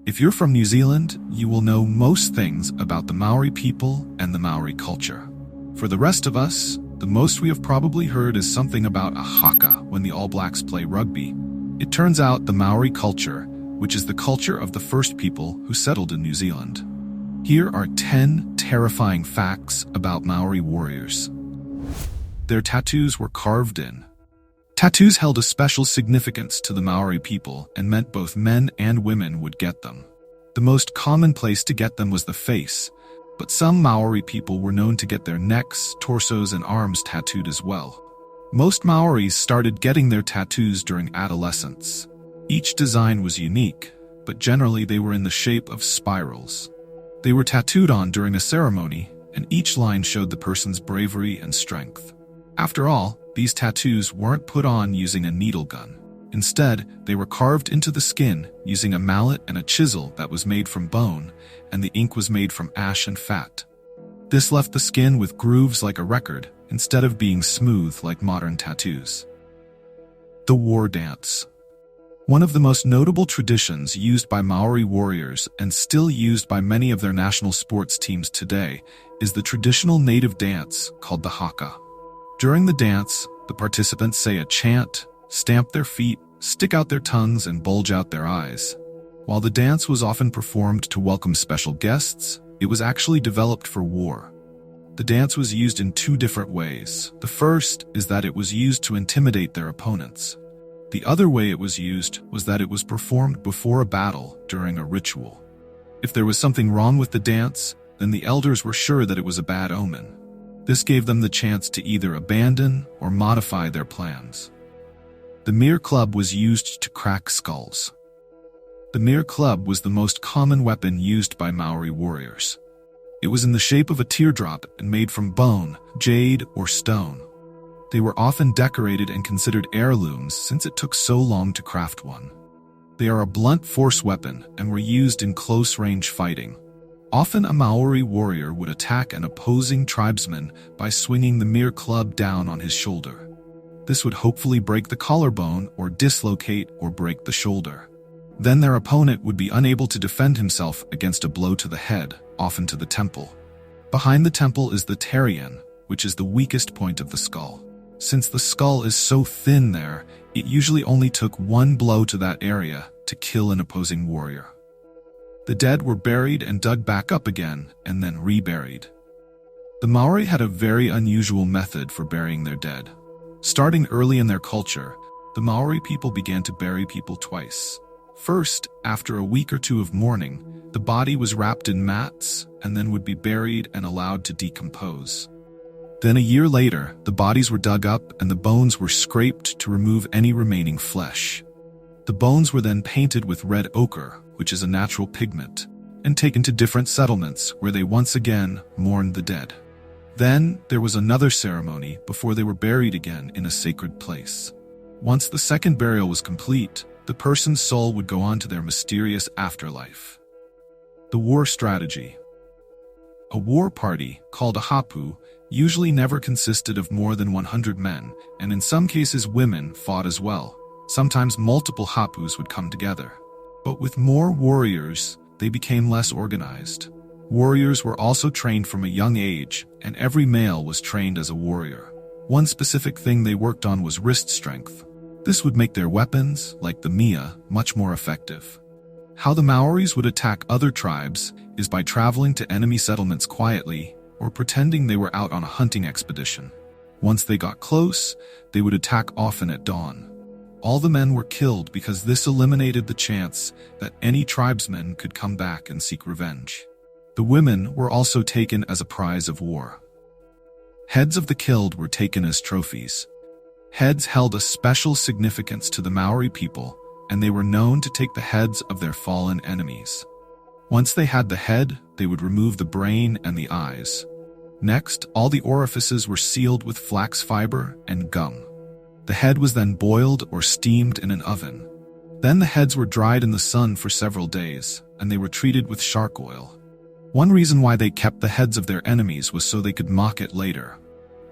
If you're from New Zealand, you will know most things about the Maori people and the Maori culture. For the rest of us, the most we have probably heard is something about a haka when the All Blacks play rugby. It turns out the Maori culture, which is the culture of the first people who settled in New Zealand. Here are 10 terrifying facts about Maori warriors. Their tattoos were carved in. Tattoos held a special significance to the Maori people and meant both men and women would get them. The most common place to get them was the face, but some Maori people were known to get their necks, torsos, and arms tattooed as well. Most Maoris started getting their tattoos during adolescence. Each design was unique, but generally they were in the shape of spirals. They were tattooed on during a ceremony, and each line showed the person's bravery and strength. After all, these tattoos weren't put on using a needle gun. Instead, they were carved into the skin using a mallet and a chisel that was made from bone, and the ink was made from ash and fat. This left the skin with grooves like a record, instead of being smooth like modern tattoos. The war dance. One of the most notable traditions used by Maori warriors and still used by many of their national sports teams today is the traditional native dance called the Haka. During the dance, the participants say a chant, stamp their feet, stick out their tongues, and bulge out their eyes. While the dance was often performed to welcome special guests, it was actually developed for war. The dance was used in two different ways. The first is that it was used to intimidate their opponents. The other way it was used was that it was performed before a battle during a ritual. If there was something wrong with the dance, then the elders were sure that it was a bad omen. This gave them the chance to either abandon or modify their plans. The mere club was used to crack skulls. The mere club was the most common weapon used by Maori warriors. It was in the shape of a teardrop and made from bone, jade, or stone. They were often decorated and considered heirlooms since it took so long to craft one. They are a blunt force weapon and were used in close-range fighting. Often a Maori warrior would attack an opposing tribesman by swinging the mere club down on his shoulder. This would hopefully break the collarbone or dislocate or break the shoulder. Then their opponent would be unable to defend himself against a blow to the head, often to the temple. Behind the temple is the tarian, which is the weakest point of the skull. Since the skull is so thin there, it usually only took one blow to that area to kill an opposing warrior. The dead were buried and dug back up again, and then reburied. The Maori had a very unusual method for burying their dead. Starting early in their culture, the Maori people began to bury people twice. First, after a week or two of mourning, the body was wrapped in mats and then would be buried and allowed to decompose. Then a year later, the bodies were dug up and the bones were scraped to remove any remaining flesh. The bones were then painted with red ochre, which is a natural pigment, and taken to different settlements where they once again mourned the dead. Then there was another ceremony before they were buried again in a sacred place. Once the second burial was complete, the person's soul would go on to their mysterious afterlife. The war strategy. A war party, called a hapu, usually never consisted of more than 100 men, and in some cases women fought as well. Sometimes multiple hapus would come together. But with more warriors, they became less organized. Warriors were also trained from a young age, and every male was trained as a warrior. One specific thing they worked on was wrist strength. This would make their weapons, like the mia, much more effective. How the Maoris would attack other tribes is by traveling to enemy settlements quietly or pretending they were out on a hunting expedition. Once they got close, they would attack often at dawn. All the men were killed because this eliminated the chance that any tribesmen could come back and seek revenge. The women were also taken as a prize of war. Heads of the killed were taken as trophies. Heads held a special significance to the Maori people, and they were known to take the heads of their fallen enemies. Once they had the head, they would remove the brain and the eyes. Next, all the orifices were sealed with flax fiber and gum. The head was then boiled or steamed in an oven. Then the heads were dried in the sun for several days, and they were treated with shark oil. One reason why they kept the heads of their enemies was so they could mock it later.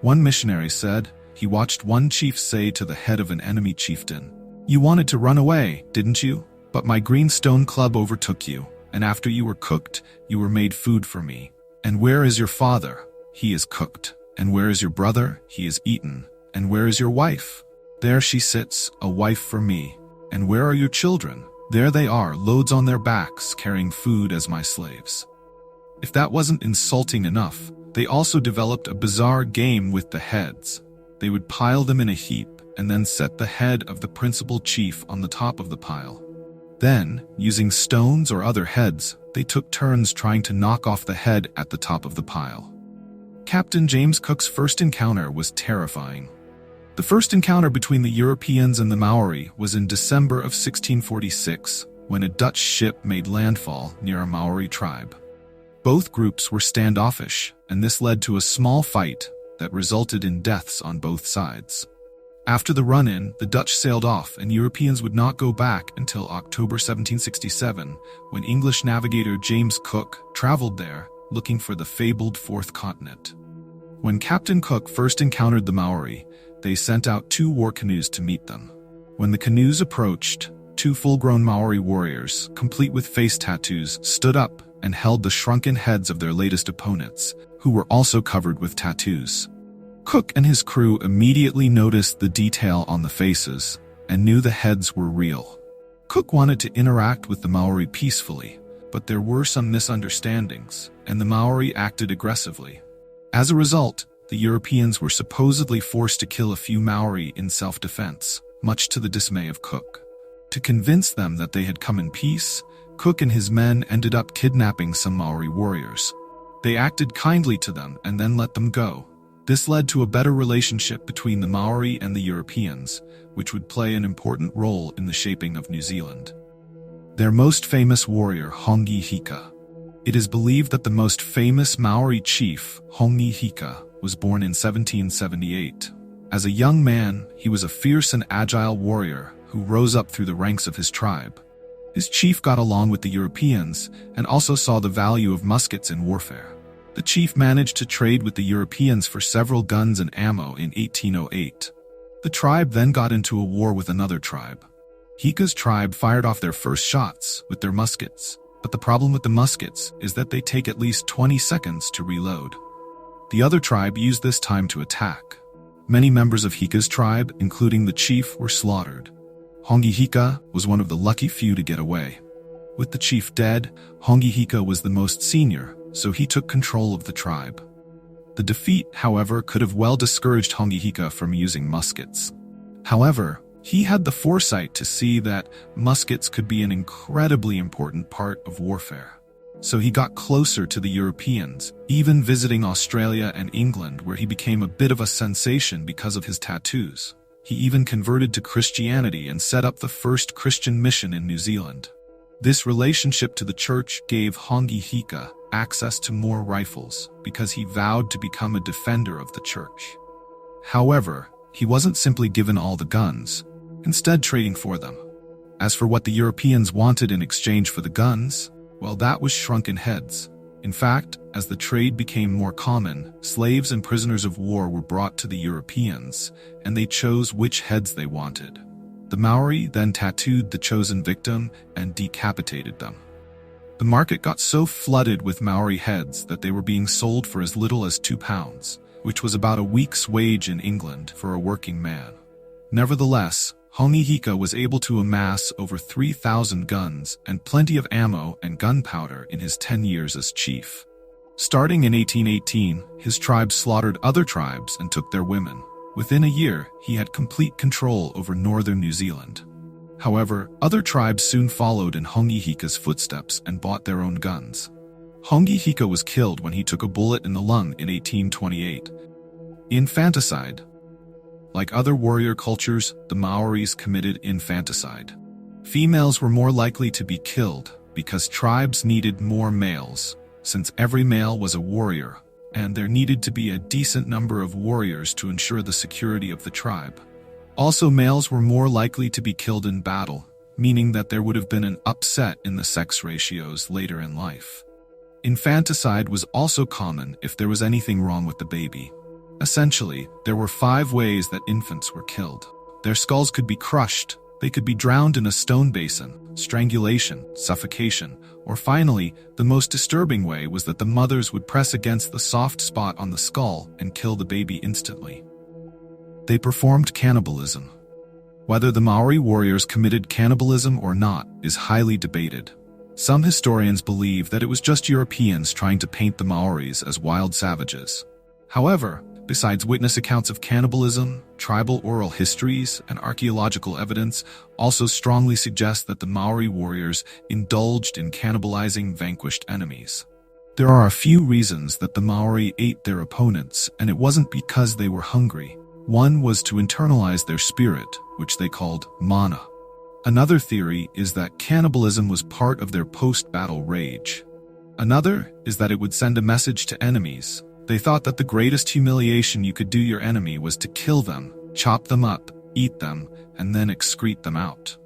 One missionary said he watched one chief say to the head of an enemy chieftain, "You wanted to run away, didn't you? But my green stone club overtook you, and after you were cooked, you were made food for me. And where is your father? He is cooked. And where is your brother? He is eaten. And where is your wife? There she sits, a wife for me. And where are your children? There they are, loads on their backs, carrying food as my slaves. If that wasn't insulting enough, they also developed a bizarre game with the heads. They would pile them in a heap and then set the head of the principal chief on the top of the pile. Then, using stones or other heads, they took turns trying to knock off the head at the top of the pile. Captain James Cook's first encounter was terrifying. The first encounter between the Europeans and the Maori was in December of 1646, when a Dutch ship made landfall near a Maori tribe. Both groups were standoffish, and this led to a small fight that resulted in deaths on both sides. After the run-in, the Dutch sailed off, and Europeans would not go back until October 1767, when English navigator James Cook traveled there, looking for the fabled fourth continent. When Captain Cook first encountered the Maori, they sent out 2 war canoes to meet them. When the canoes approached, 2 full-grown Maori warriors, complete with face tattoos, stood up and held the shrunken heads of their latest opponents, who were also covered with tattoos. Cook and his crew immediately noticed the detail on the faces and knew the heads were real. Cook wanted to interact with the Maori peacefully, but there were some misunderstandings, and the Maori acted aggressively. As a result, the Europeans were supposedly forced to kill a few Maori in self-defense, much to the dismay of Cook. To convince them that they had come in peace, Cook and his men ended up kidnapping some Maori warriors. They acted kindly to them and then let them go. This led to a better relationship between the Maori and the Europeans, which would play an important role in the shaping of New Zealand. Their most famous warrior, Hongi Hika. It is believed that the most famous Maori chief, Hongi Hika, was born in 1778. As a young man, he was a fierce and agile warrior who rose up through the ranks of his tribe. His chief got along with the Europeans and also saw the value of muskets in warfare. The chief managed to trade with the Europeans for several guns and ammo in 1808. The tribe then got into a war with another tribe. Hika's tribe fired off their first shots with their muskets, but the problem with the muskets is that they take at least 20 seconds to reload. The other tribe used this time to attack. Many members of Hika's tribe, including the chief, were slaughtered. Hongi Hika was one of the lucky few to get away. With the chief dead, Hongi Hika was the most senior, so he took control of the tribe. The defeat, however, could have well discouraged Hongi Hika from using muskets. However, he had the foresight to see that muskets could be an incredibly important part of warfare. So he got closer to the Europeans, even visiting Australia and England, where he became a bit of a sensation because of his tattoos. He even converted to Christianity and set up the first Christian mission in New Zealand. This relationship to the church gave Hongi Hika access to more rifles because he vowed to become a defender of the church. However, he wasn't simply given all the guns, instead trading for them. As for what the Europeans wanted in exchange for the guns, well, that was shrunken heads. In fact, as the trade became more common, slaves and prisoners of war were brought to the Europeans, and they chose which heads they wanted. The Maori then tattooed the chosen victim and decapitated them. The market got so flooded with Maori heads that they were being sold for as little as £2, which was about a week's wage in England for a working man. Nevertheless, Hongi Hika was able to amass over 3,000 guns and plenty of ammo and gunpowder in his 10 years as chief. Starting in 1818, his tribe slaughtered other tribes and took their women. Within a year, he had complete control over northern New Zealand. However, other tribes soon followed in Hongi Hika's footsteps and bought their own guns. Hongi Hika was killed when he took a bullet in the lung in 1828. Infanticide. Like other warrior cultures, the Maoris committed infanticide. Females were more likely to be killed because tribes needed more males, since every male was a warrior, and there needed to be a decent number of warriors to ensure the security of the tribe. Also, males were more likely to be killed in battle, meaning that there would have been an upset in the sex ratios later in life. Infanticide was also common if there was anything wrong with the baby. Essentially, there were 5 ways that infants were killed. Their skulls could be crushed, they could be drowned in a stone basin, strangulation, suffocation, or finally, the most disturbing way was that the mothers would press against the soft spot on the skull and kill the baby instantly. They performed cannibalism. Whether the Maori warriors committed cannibalism or not is highly debated. Some historians believe that it was just Europeans trying to paint the Maoris as wild savages. However, besides witness accounts of cannibalism, tribal oral histories and archaeological evidence also strongly suggest that the Maori warriors indulged in cannibalizing vanquished enemies. There are a few reasons that the Maori ate their opponents, and it wasn't because they were hungry. One was to internalize their spirit, which they called mana. Another theory is that cannibalism was part of their post-battle rage. Another is that it would send a message to enemies. They thought that the greatest humiliation you could do your enemy was to kill them, chop them up, eat them, and then excrete them out.